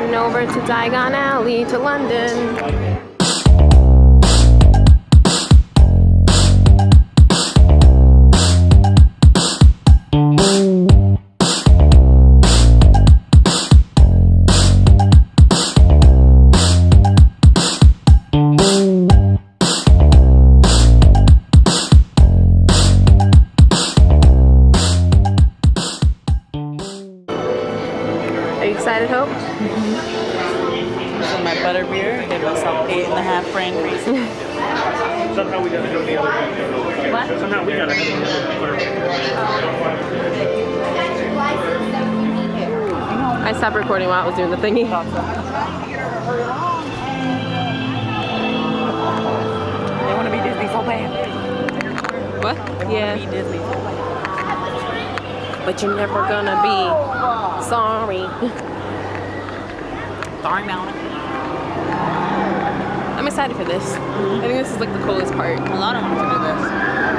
heading over to Diagon Alley to London. Excited, Hope? This is my butter beer. I gave myself 8.5 for increase. Somehow we gotta go the other way. What? Somehow we gotta go the other I stopped recording while I was doing the thingy. They want to be Disney so bad. What? Yeah. Be Disney so bad. But you're never gonna be sorry. Sorry, Alana. I'm excited for this. I think this is like the coolest part. Alana wants to do this.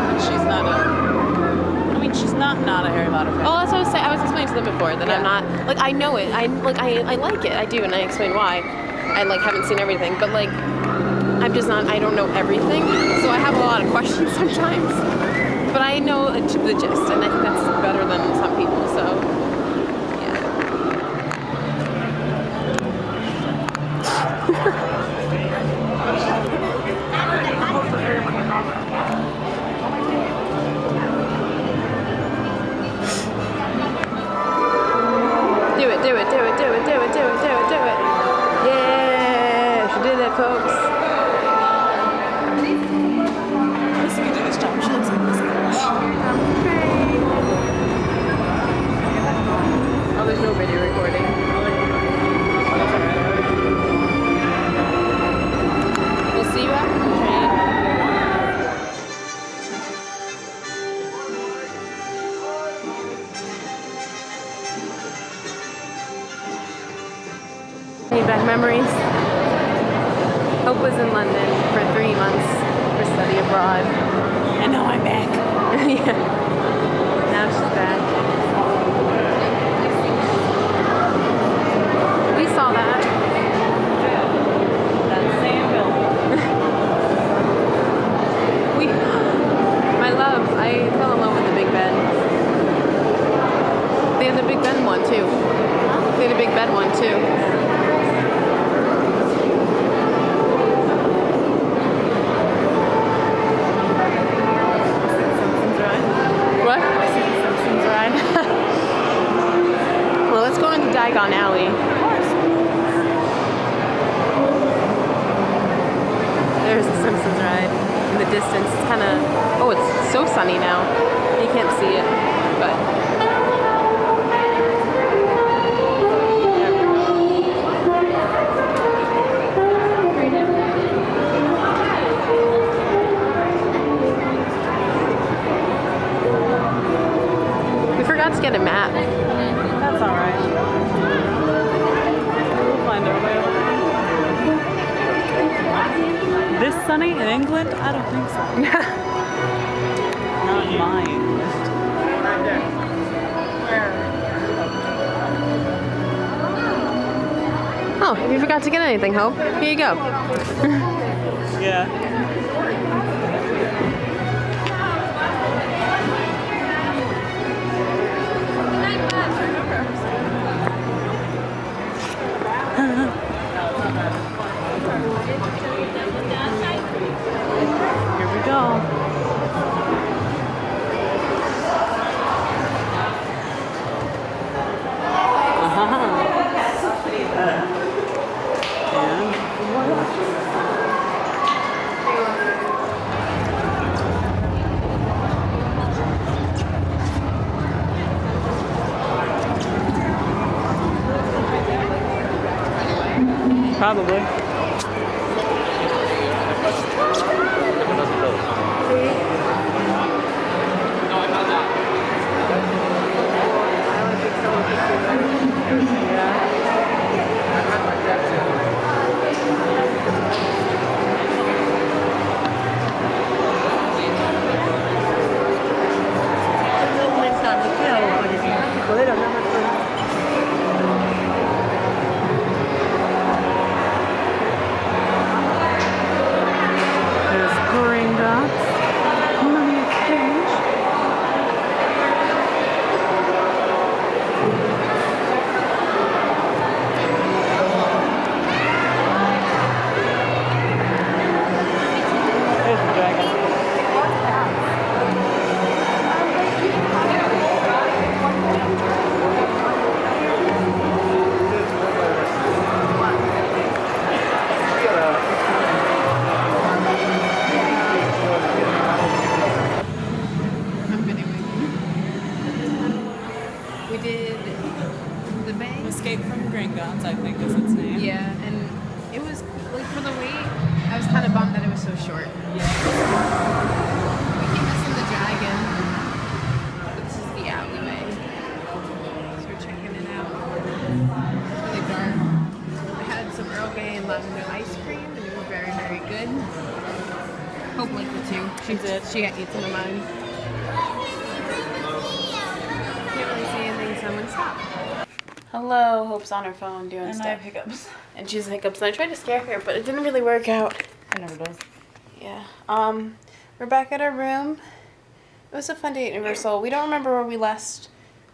But she's not she's not a Harry Potter fan. Oh, that's what I was saying. I was explaining to them before that I'm not like I know it. I like it. I do, and I explain why. I like haven't seen everything, but like I'm just not. I don't know everything, so I have a lot of questions sometimes. But I know the gist, and I think that's better than some people. So yeah. Do it, do it, do it, do it, do it, do it, do it, do it. Yeah, she did it, folks. Listen, you do this job. She looks like this. Oh, there's no video recording. We'll see you after the train. Need back memories. Hope was in London for 3 months for study abroad. And now I'm back. Yeah. Now she's back. We saw that. That same building. My love, I fell in love with the Big Ben. They had the Big Ben one too. They had a Big Ben one too. What? Simpsons ride. Well, let's go into Diagon Alley. Of course. There's the Simpsons ride in the distance. It's kind of, oh, it's so sunny now. You can't see it, but. We forgot to get a map. That's alright. We'll find our way over there. This sunny in England? I don't think so. Not mine. Oh, if you forgot to get anything, Hope, here you go. Yeah. Here we go. Probably. Bounce, I think is its name. Yeah, and it was like for the wait, I was kind of bummed that it was so short. Yeah. We keep missing the dragon. This is the alleyway. So we're checking it out. It's really dark. I had some Earl Grey and lavender ice cream, and it was very, very good. Hope liked it too. She did. She got eaten of mine. Can't really see anything, so I'm gonna stop. Hello, Hope's on her phone doing And I stuff. have hiccups. And she's hiccups. And I tried to scare her, but it didn't really work out. It never does. Yeah. We're back at our room. It was a fun day at Universal. We don't remember where we last,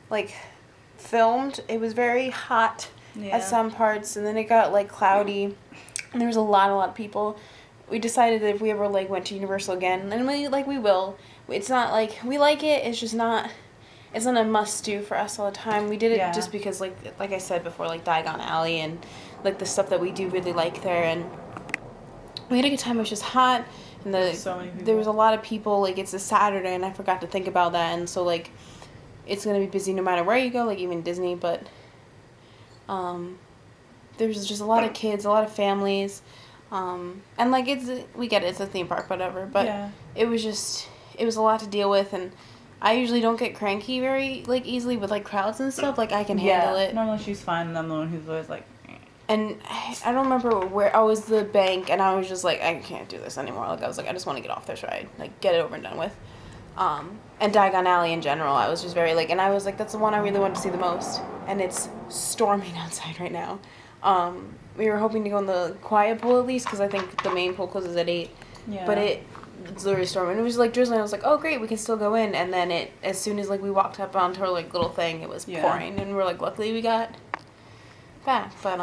like, filmed. It was very hot Yeah. at some parts, and then it got, like, cloudy. And there was a lot of people. We decided that if we ever, like, went to Universal again, and we will. It's not, like, we like it. It's just not... It's not a must-do for us all the time. We did it just because, like I said before, like, Diagon Alley and, like, the stuff that we do really like there. And we had a good time. It was just hot. And So many people. there was a lot of people. Like, it's a Saturday, and I forgot to think about that. And so, like, it's going to be busy no matter where you go, like, even Disney. But there's just a lot of kids, a lot of families. And, like, we get it. It's a theme park, whatever. But it was a lot to deal with. And I usually don't get cranky very, like, easily with, like, crowds and stuff. Like, I can handle it. Normally she's fine, and I'm the one who's always like... And I don't remember where I was the bank, and I was just like, I can't do this anymore. Like, I was like, I just want to get off this ride. Like, get it over and done with. And Diagon Alley in general, I was just very, like, and I was like, that's the one I really wanted to see the most. And it's storming outside right now. We were hoping to go in the quiet pool at least, because I think the main pool closes at 8. Yeah. But it's literally storming. It was like drizzling. I was like, oh great, we can still go in. And then as soon as like we walked up onto our like little thing, it was pouring. And we're like, luckily we got back. But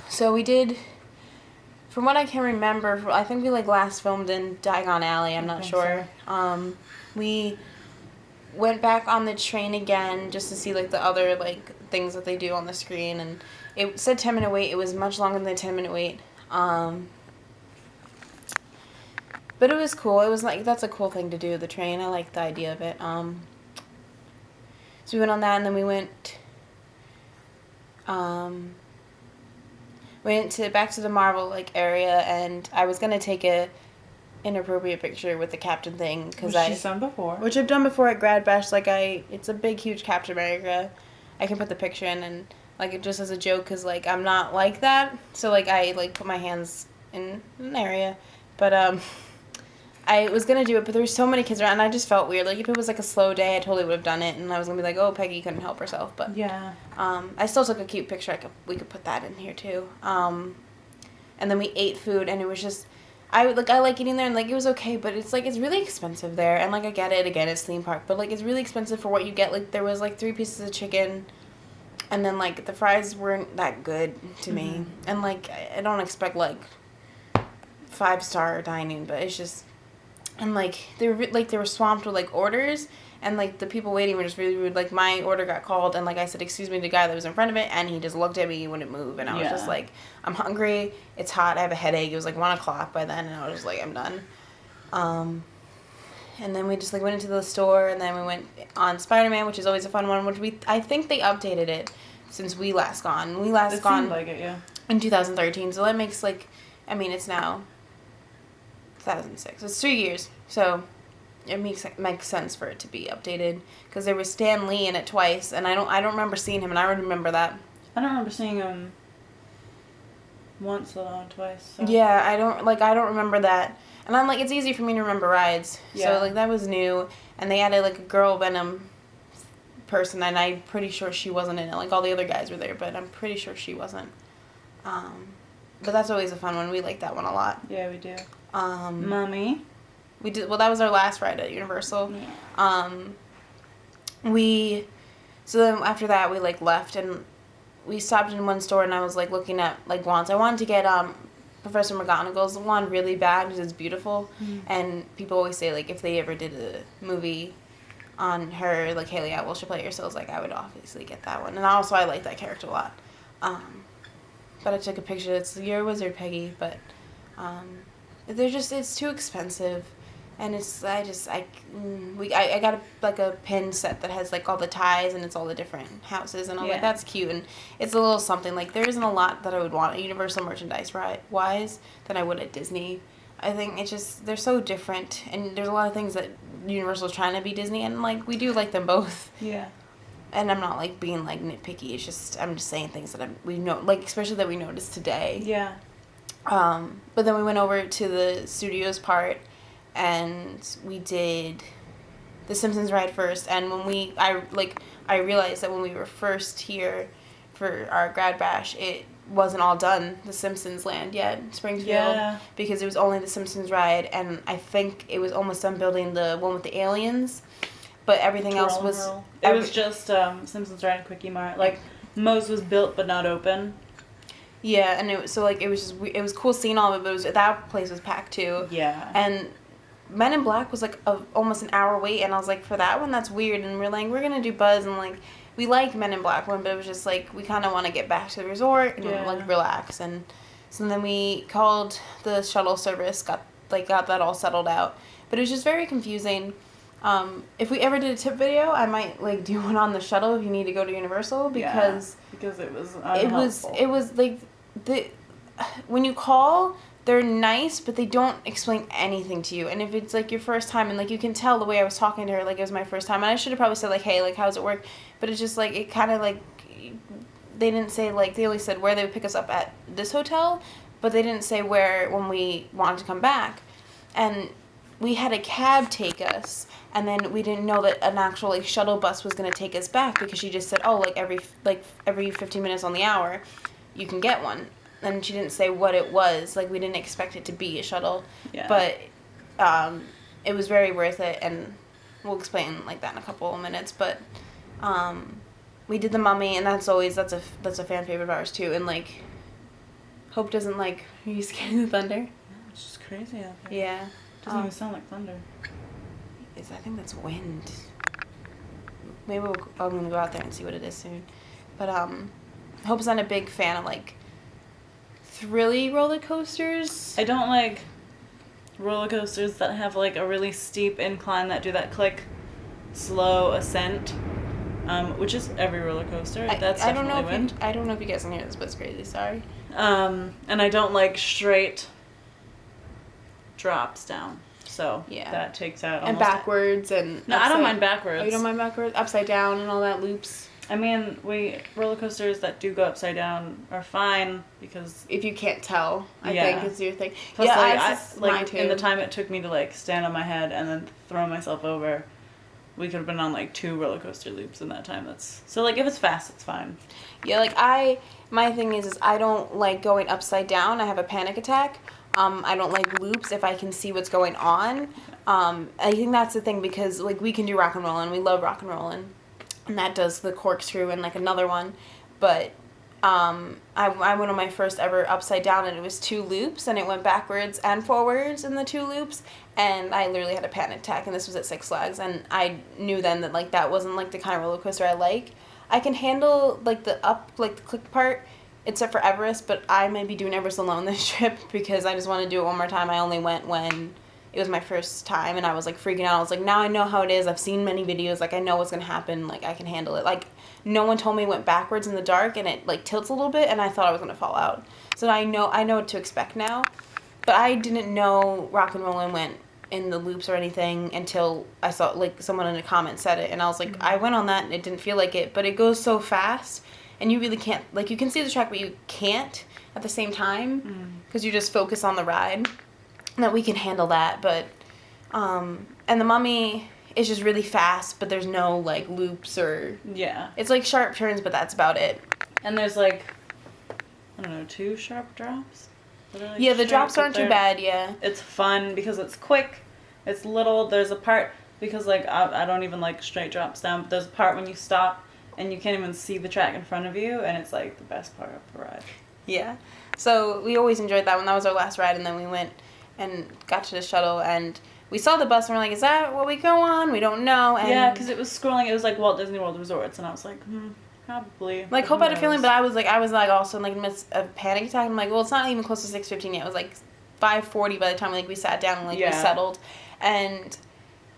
so we did. From what I can remember, I think we like last filmed in Diagon Alley. I'm not sure. So. We went back on the train again just to see like the other like things that they do on the screen, and it said 10-minute wait. It was much longer than the 10-minute wait. But it was cool. It was like, that's a cool thing to do, the train. I like the idea of it. So we went on that, and then we went back to the Marvel like area, and I was gonna take a inappropriate picture with the captain thing Which she's done before. Which I've done before at Grad Bash. Like it's a big, huge Captain America. I can put the picture in, and like it just as a joke, cause like I'm not like that. So like I like put my hands in an area, but I was gonna do it, but there were so many kids around, and I just felt weird. Like, if it was, like, a slow day, I totally would have done it, and I was gonna be like, oh, Peggy couldn't help herself, but... Yeah. I still took a cute picture. We could put that in here, too. And then we ate food, and it was just... I like eating there, and, like, it was okay, but it's, like, it's really expensive there, and, like, I get it, again, it's theme park, but, like, it's really expensive for what you get. Like, there was, like, 3 pieces of chicken, and then, like, the fries weren't that good to me, and, like, I don't expect, like, 5-star dining, but it's just... And, like, they were swamped with, like, orders, and, like, the people waiting were just really rude. Like, my order got called, and, like, I said, excuse me, to the guy that was in front of it, and he just looked at me and wouldn't move, and I was just like, I'm hungry, it's hot, I have a headache. It was, like, 1 o'clock by then, and I was just like, I'm done. And then we just, like, went into the store, and then we went on Spider-Man, which is always a fun one, which I think they updated it since we last gone. It seemed like it, yeah. In 2013, so that makes, like, I mean, it's now... 2006. It's 3 years, so it makes sense for it to be updated, because there was Stan Lee in it twice, and I don't remember seeing him, and I remember that. I don't remember seeing him once alone, twice. So. Yeah, I don't remember that, and I'm like, it's easy for me to remember rides, so like that was new, and they added like a girl Venom person, and I'm pretty sure she wasn't in it. Like all the other guys were there, but I'm pretty sure she wasn't. But that's always a fun one. We like that one a lot. Yeah, we do. Mommy. We did. Well, that was our last ride at Universal. Yeah. So then after that we like left, and we stopped in one store, and I was like looking at like wands. I wanted to get Professor McGonagall's wand really bad because it's beautiful, and people always say like if they ever did a movie on her, like Haley Atwell should play her. So I was like, I would obviously get that one, and also I like that character a lot. But I took a picture. It's your wizard, Peggy, but. It's too expensive, And I got a pin set that has like all the ties and it's all the different houses and I was like, that's cute, and it's a little something. Like there isn't a lot that I would want at Universal merchandise wise than I would at Disney. I think it's just they're so different, and there's a lot of things that Universal's trying to be Disney, and like we do like them both. Yeah. And I'm not like being like nitpicky. It's just I'm just saying things that we know, like especially that we noticed today. Yeah. But then we went over to the studios part, and we did the Simpsons ride first. And when I realized that when we were first here for our grad bash, it wasn't all done, the Simpsons land yet, Springfield, because it was only the Simpsons ride, and I think it was almost done building the one with the aliens, but everything else was... It was just Simpsons ride and Quickie Mart. Like, Moe's was built but not open. Yeah, and it was cool seeing all of it, but that place was packed too. Yeah. And Men in Black was like almost an hour wait, and I was like, for that one, that's weird, and we're like, we're gonna do Buzz, and like, we like Men in Black one, but it was just like, we kind of want to get back to the resort and like relax. And so then we called the shuttle service, got that all settled out. But it was just very confusing. If we ever did a tip video, I might like do one on the shuttle if you need to go to Universal, because it was unhelpful. It was like when you call, they're nice, but they don't explain anything to you. And if it's like your first time, and like you can tell the way I was talking to her, like it was my first time, and I should have probably said like, hey, like how's it work? But it's just like it kind of like they didn't say, like they only said where they would pick us up at this hotel, but they didn't say where when we wanted to come back. And we had a cab take us, and then we didn't know that an actual like shuttle bus was going to take us back, because she just said, oh, like every 15 minutes on the hour you can get one. And she didn't say what it was. Like, we didn't expect it to be a shuttle. Yeah. But it was very worth it, and we'll explain like that in a couple of minutes. But we did the Mummy, and that's a fan favorite of ours too. And like, Hope doesn't like. Are you scared of the thunder? No, it's just crazy out there. Yeah. It doesn't even sound like thunder. I think that's wind. Maybe I'm gonna go out there and see what it is soon. But Hope's not a big fan of like thrilly roller coasters. I don't like roller coasters that have like a really steep incline that do that click slow ascent, which is every roller coaster. That's definitely wind. I don't know if you guys can hear this, but it's crazy. Sorry. And I don't like straight drops down. So that takes out and backwards and no, I don't mind backwards. Oh, you don't mind backwards? Upside down and all that loops. I mean, roller coasters that do go upside down are fine, because if you can't tell, I think is your thing. Plus, mine too. In the time it took me to like stand on my head and then throw myself over, we could have been on like 2 roller coaster loops in that time. So like if it's fast, it's fine. Yeah, like my thing is I don't like going upside down. I have a panic attack. I don't like loops if I can see what's going on. I think that's the thing, because like we can do rock and rollin', we love rock and rollin'. And that does the corkscrew and like another one, but I went on my first ever upside down, and it was 2 loops, and it went backwards and forwards in the 2 loops, and I literally had a panic attack. And this was at Six Flags, and I knew then that like that wasn't like the kind of roller coaster I like. I can handle like the click part, except for Everest, but I might be doing Everest alone this trip, because I just want to do it one more time. I only went when it was my first time, and I was like freaking out. I was like, now I know how it is. I've seen many videos. Like, I know what's gonna happen. Like, I can handle it. Like, no one told me it went backwards in the dark, and it like tilts a little bit, and I thought I was gonna fall out. So I know what to expect now. But I didn't know Rock and Rollin' went in the loops or anything until I saw like someone in a comment said it, and I was like, I went on that, and it didn't feel like it. But it goes so fast, and you really can't, like, you can see the track, but you can't at the same time, because you just focus on the ride. That we can handle that, but and the Mummy is just really fast, but there's no like loops or it's like sharp turns, but that's about it. And there's like, I don't know, 2 sharp drops. Like the drops aren't too bad. It's fun because it's quick, it's little. There's a part, because like I don't even like straight drops down, but there's a part when you stop and you can't even see the track in front of you, and it's like the best part of the ride. Yeah, so we always enjoyed that one. That was our last ride, and then we went and got to the shuttle, and we saw the bus, and we're like, is that what we go on? We don't know. And because it was scrolling. It was like Walt Disney World Resorts, and I was like, probably. Like, Hope had a feeling, but I was like also in like midst of panic attack. I'm like, well, it's not even close to 6:15 yet. It was like 5:40 by the time like we sat down and like we Yeah. settled, and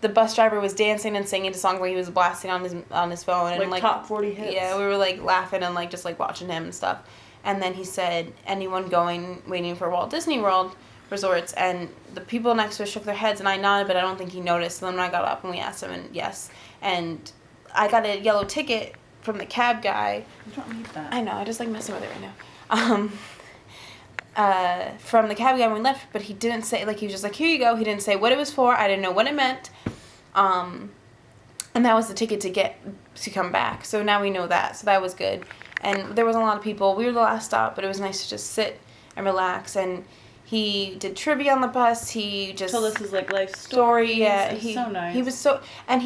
the bus driver was dancing and singing to songs where he was blasting on his phone and Like top 40 hits. Yeah, we were like laughing and like just like watching him and stuff. And then he said, anyone waiting for Walt Disney World resorts, and the people next to us shook their heads, and I nodded, but I don't think he noticed. So then when I got up and we asked him, and yes, and I got a yellow ticket from the cab guy. You don't need that. I know, I just like messing with it right now. From the cab guy when we left, but he didn't say, like, he was just like, here you go. He didn't say what it was for. I didn't know what it meant. And that was the ticket to come back. So now we know that. So that was good. And there wasn't a lot of people. We were the last stop, but it was nice to just sit and relax. And he did trivia on the bus. He just So this is like life story. Yeah, It's so nice. He was so, and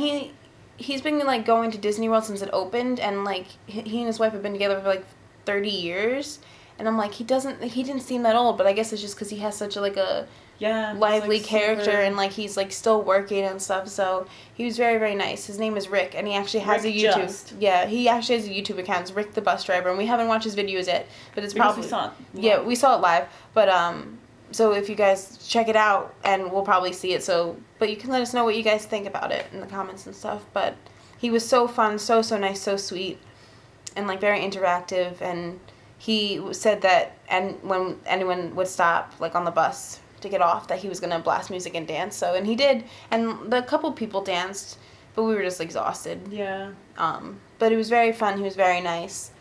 he's been like going to Disney World since it opened, and like he and his wife have been together for like 30 years. And I'm like, he didn't seem that old, but I guess it's just because he has such a like a lively like, character, super- and like he's like still working and stuff. So he was very, very nice. His name is Rick, and he actually has Rick a YouTube. Just. Yeah, he actually has a YouTube account. It's Rick the Bus Driver, and we haven't watched his videos yet, but it's Because probably we saw it yeah, live. we saw it live. But so if you guys check it out, and we'll probably see it. So, but you can let us know what you guys think about it in the comments and stuff. But he was so fun, so nice, so sweet, and like very interactive. And he said that, and when anyone would stop, like on the bus to get off, that he was gonna blast music and dance. So, and he did, and the couple people danced, but we were just exhausted. Yeah. But it was very fun. He was very nice,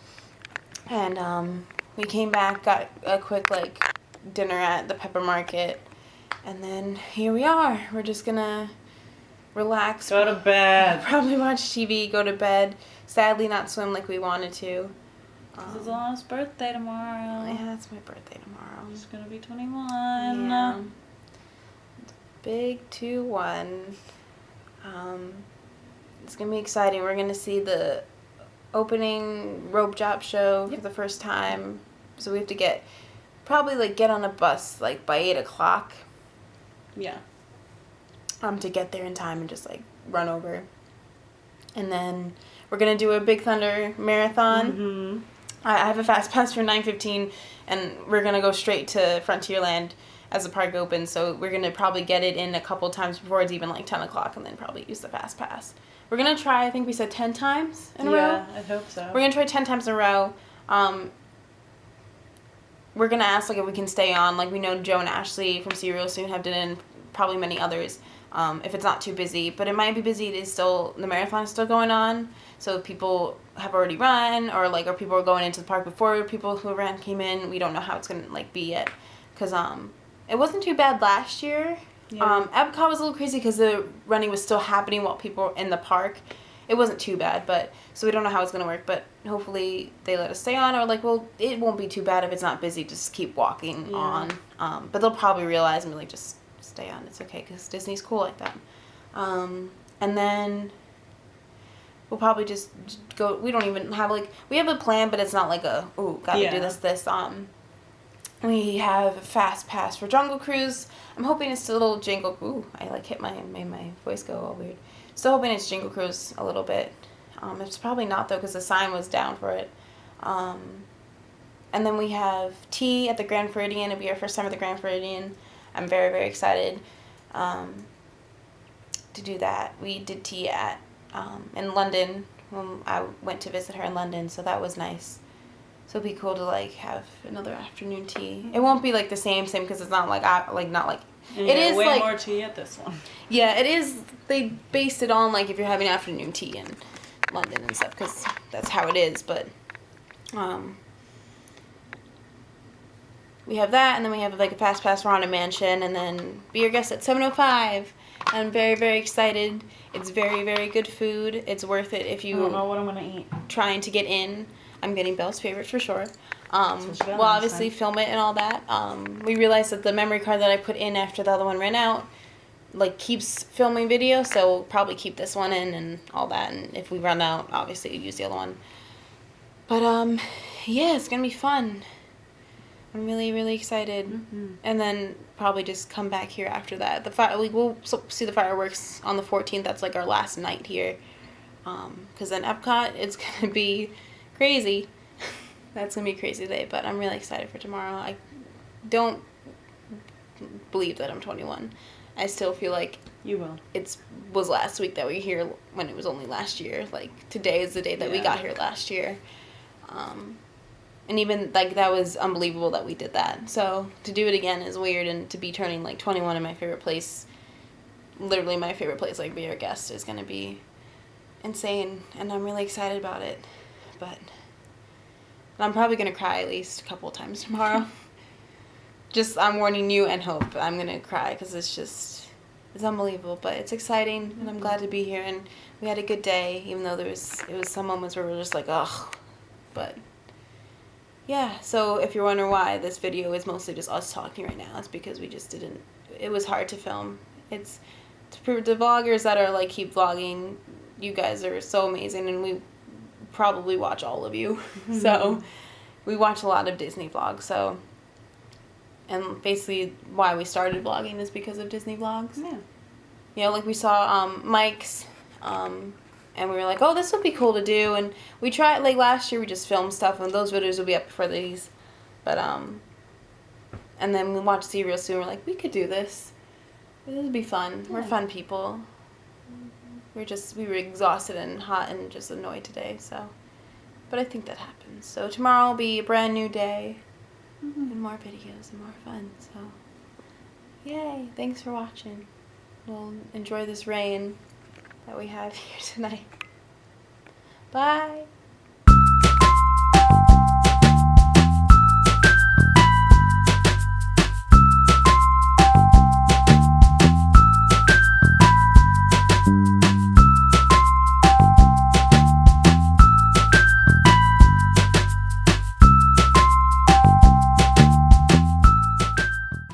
and we came back, got a quick like dinner at the Pepper Market, and then here we are. We're just gonna relax, Go to bed. probably watch TV, go to bed. Sadly, not swim like we wanted to. This is Alana's birthday tomorrow. Yeah, it's my birthday tomorrow. She's gonna be 21. Yeah. Big 2-1. It's gonna be exciting. We're gonna see the opening rope drop show for the first time. So we have to get on a bus like by 8:00. Yeah. To get there in time and just like run over. And then we're gonna do a Big Thunder marathon. Mm-hmm. I have a fast pass for 9:15, and we're gonna go straight to Frontierland as the park opens. So we're gonna probably get it in a couple times before it's even like 10:00, and then probably use the fast pass. We're gonna try. I think we said 10 times in a row. Yeah, I hope so. We're gonna try 10 times in a row. We're gonna ask like if we can stay on. Like we know Joe and Ashley from Serial soon have done it, and probably many others. If it's not too busy, but it might be busy. It is still, the marathon is still going on. So if people have already run, or people are going into the park before people who ran came in, we don't know how it's gonna like be yet, because it wasn't too bad last year. Yeah. Epcot was a little crazy because the running was still happening while people were in the park. It wasn't too bad, but so we don't know how it's gonna work. But hopefully they let us stay on, or it won't be too bad if it's not busy. Just keep walking on. But they'll probably realize and be like, just stay on. It's okay because Disney's cool like that. And then we'll probably just go. We don't even have we have a plan, but it's not like gotta do this. We have a fast pass for Jungle Cruise. I'm hoping it's still Jingle. Ooh, I made my voice go all weird. Still hoping it's Jingle Cruise a little bit. It's probably not though because the sign was down for it. And then we have tea at the Grand Floridian. It'll be our first time at the Grand Floridian. I'm very, very excited to do that. We did tea at in London when I went to visit her in London, so that was nice. So it'd be cool to have another afternoon tea. It won't be the same because it's not And it is way more tea at this one. Yeah, it is. They based it on if you're having afternoon tea in London and stuff because that's how it is. But we have that, and then we have a fast pass for Haunted Mansion, and then be your guest at 7:05. I'm very, very excited. It's very, very good food. It's worth it if you I don't know what I'm gonna eat. trying to get in. I'm getting Belle's favorite for sure. what you got We'll last obviously time. film it and all that. We realized that the memory card that I put in after the other one ran out keeps filming video, so we'll probably keep this one in and all that, and if we run out, obviously use the other one. But yeah, it's gonna be fun. I'm really, really excited. Mm-hmm. And then probably just come back here after that. We'll see the fireworks on the 14th. That's our last night here. Because then Epcot, it's gonna be crazy. That's gonna be a crazy day, but I'm really excited for tomorrow. I don't believe that I'm 21. I still feel like You will. was last week that we were here when it was only last year. Like, today is the day that we got here last year. And even, like, that was unbelievable that we did that. So, to do it again is weird, and to be turning, like, 21 in my favorite place, literally my favorite place, like, be our guest, is going to be insane, and I'm really excited about it. But I'm probably going to cry at least a couple of times tomorrow. Just, I'm warning you and Hope, I'm going to cry, because it's unbelievable, but it's exciting, and I'm glad to be here, and we had a good day, even though it was some moments where we were just like, ugh, but... yeah, so if you're wondering why this video is mostly just us talking right now, it's because we just didn't, it was hard to film. It's, the vloggers that are like keep vlogging, you guys are so amazing, and we probably watch all of you. So, we watch a lot of Disney vlogs, so, and basically why we started vlogging is because of Disney vlogs. Yeah. You know, like we saw Mike's, and we were like, oh, this would be cool to do. And we tried, like, last year we just filmed stuff, and those videos will be up before these. But, and then we watched See real soon. We're like, we could do this. This would be fun. Yeah. We're fun people. We were exhausted and hot and just annoyed today, so. But I think that happens. So tomorrow will be a brand new day. And more videos and more fun, so. Yay. Thanks for watching. We'll enjoy this rain that we have here tonight. Bye.